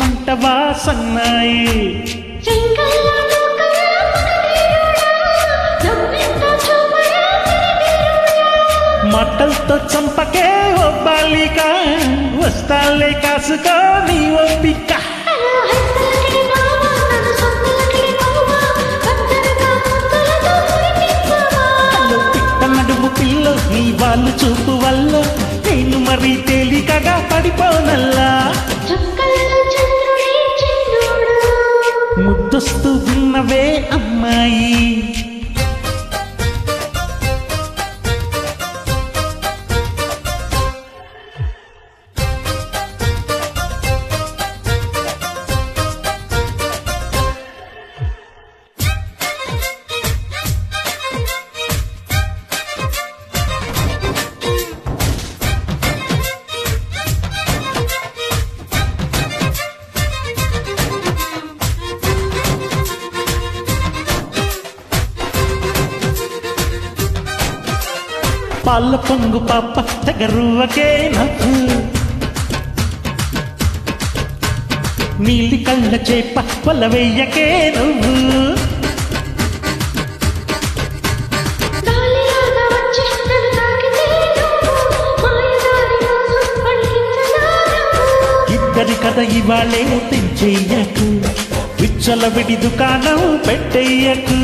రమ్మంటవా సన్నాయి మాటలతో చంపకే ఓ బాలిక వస్తాలే కాసుకో నీ ఓపిక నడుము పిల్ల నీ వాళ్ళు చూపు వల్ల నేను మరీ తేలికగా పడిపోనల్లా ముద్దొస్తూ ఉన్నవే అమ్మాయి పాల పొంగు పాప తెగరువకే నవ్వు నీలి కళ్ళ చేప వల వెయ్యకే నువ్వు ఇద్దరి కథ ఇవాళే తెంచెయ్యకు విచ్చల విడి దుకాణం పెట్టెయ్యకు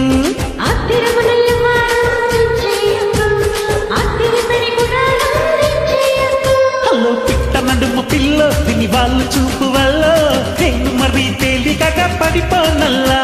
హలో పిట్ట నడుము పిల్ల విని వాళ్ళు చూపు వల్ల నేను మరీ తేలికగా పడిపోనల్లా